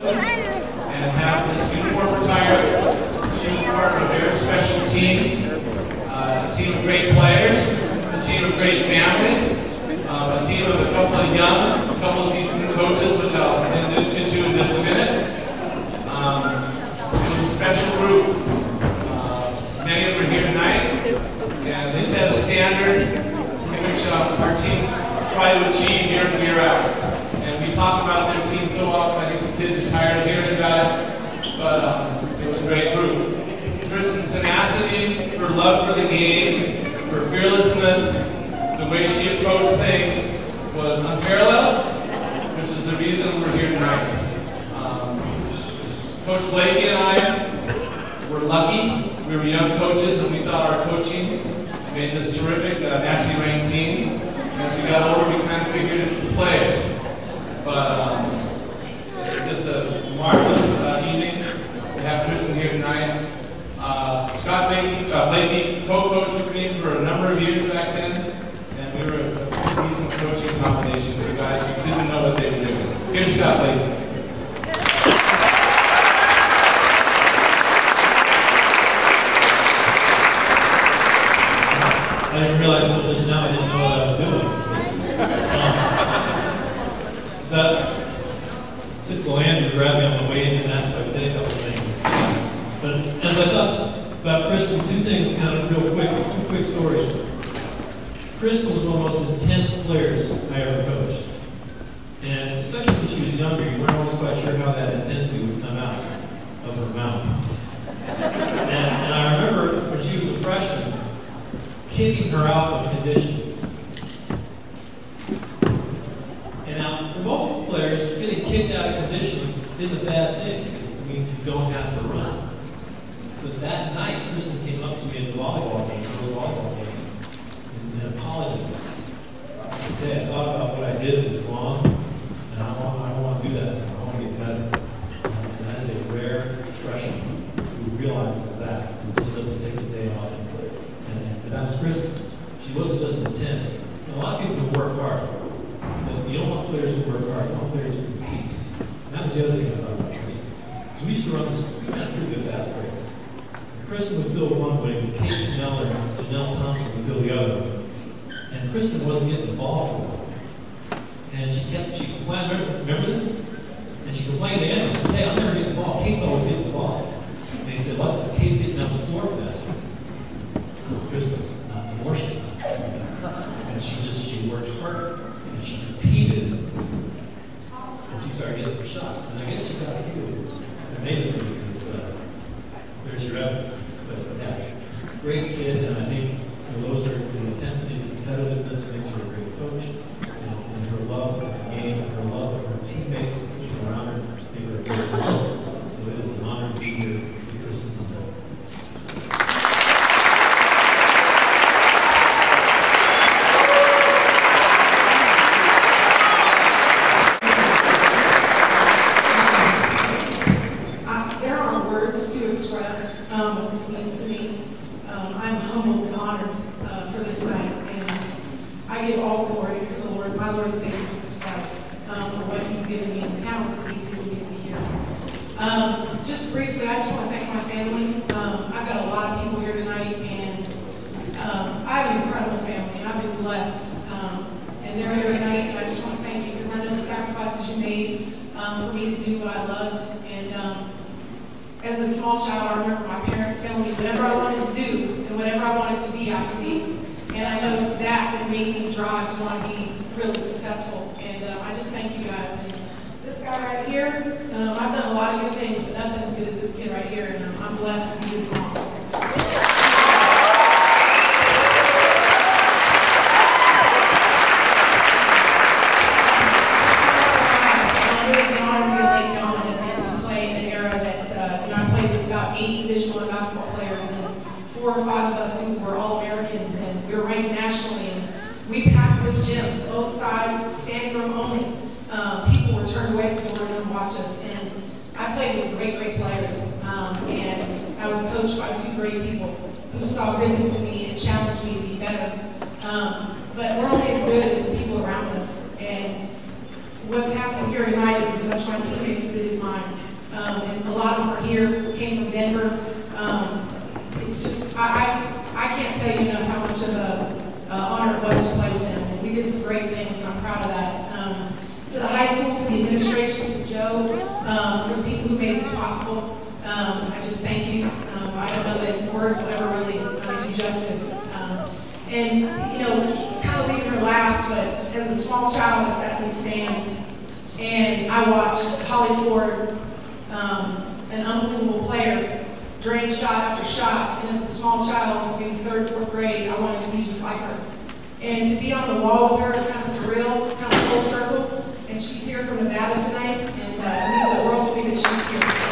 and have this uniform retired. She was part of a very special team, a team of great players, a team of great families, a team of a couple of young, a couple of decent coaches, which I'll introduce you to in just a minute. It was a special group. Many of them are here tonight, and they set a standard which our teams try to achieve year in and year out. And we talk about their team so often, I think the kids are tired of hearing about it, but it was a great group. Kristin's tenacity, her love for the game, her fearlessness, the way she approached things was unparalleled, which is the reason we're here tonight. Coach Blakey and I were lucky. We were young coaches, and we thought our coaching made this terrific nationally ranked team. And as we got older, we kind of figured it was players. But it was just a marvelous evening to have Kristin here tonight. Scott Blakey co-coached with me for a number of years back then, and we were a decent coaching combination for guys who didn't know what they were doing. Here's Scott Blakey. I didn't realize until just now I didn't know what I was doing. So took the land to grab me on the way in and asked if I'd say a couple of things. But as I thought about Kristin, two things kind of real quick, two quick stories. Kristin was one of the most intense players I ever coached. And especially when she was younger, you weren't always quite sure how that intensity would come out of her mouth. And I remember when she was a freshman, kicking her out of conditioning. And now, for most players, getting kicked out of conditioning isn't a bad thing because it means you don't have to run. But that night, Kristin came up to me at the volleyball game, and apologized. She said, I thought about what I did was wrong, and I don't want to do that anymore. I want to get better. And that is a rare freshman who realizes that, who just doesn't take the day off. And that was Kristin. She wasn't just intense. And a lot of people who work hard. But you don't want players who work hard. You want players who compete. And that was the other thing I thought about Kristin. So we used to run this pretty good fast break. Kristin would fill one way, and Kate Cannell and Janelle Thompson would fill the other way. And Kristin wasn't getting the ball for a while. And she complained, remember this? And she complained to Anna. She said, hey, I'm never getting the ball. Kate's always getting the ball. And he said, what's this? Kate's getting down the floor faster. Kristin was not more she's not. And she worked hard and she competed and she started getting some shots. And I guess she got a few. I made it for you because there's your evidence. But yeah, great kid, and I think those are the intensity and competitiveness makes her a great coach. And her love of the game, her love of her teammates, people around her, make her a great coach. So it is an honor to be here with Kristin today. What this means to me. I'm humbled and honored for this night, and I give all glory to the Lord, my Lord and Savior Jesus Christ, for what He's given me and the talents that He's given me to be here. Just briefly, I just want to thank my family. I've got a lot of people here tonight, and I have an incredible family, and I've been blessed. And they're here tonight, and I just want to thank you because I know the sacrifices you made for me to do what I loved. And as a small child, I remember my parents telling me whatever I wanted to do and whatever I wanted to be, I could be. And I know it's that made me drive to want to be really successful. And I just thank you guys. And this guy right here, I've done a lot of good things, but nothing as good as this kid right here. And I'm blessed to be his mom. Division I basketball players, and 4 or 5 of us who were All-Americans, and we were ranked nationally, and we packed this gym, both sides, standing room only. People were turned away at the door to come watch us, and I played with great, great players, and I was coached by 2 great people who saw goodness in me and challenged me to be better. But we're only as good as the people around us, and what's happening here tonight is as much my teammates as it is mine. and a lot of them are here, came from Denver. It's just, I can't tell you enough how much of an honor it was to play with them. And we did some great things, and I'm proud of that. To the high school, to the administration, to Joe, for the people who made this possible, I just thank you. I don't know that words will ever really do justice. And, you know, kind of leaving her last, but as a small child, I sat in these stands, and I watched Holly Ford, an unbelievable player, drain shot after shot. And as a small child, maybe third, fourth grade, I wanted to be just like her. And to be on the wall with her is kind of surreal. It's kind of full circle. And she's here from Nevada tonight, and it means the world to me that she's here.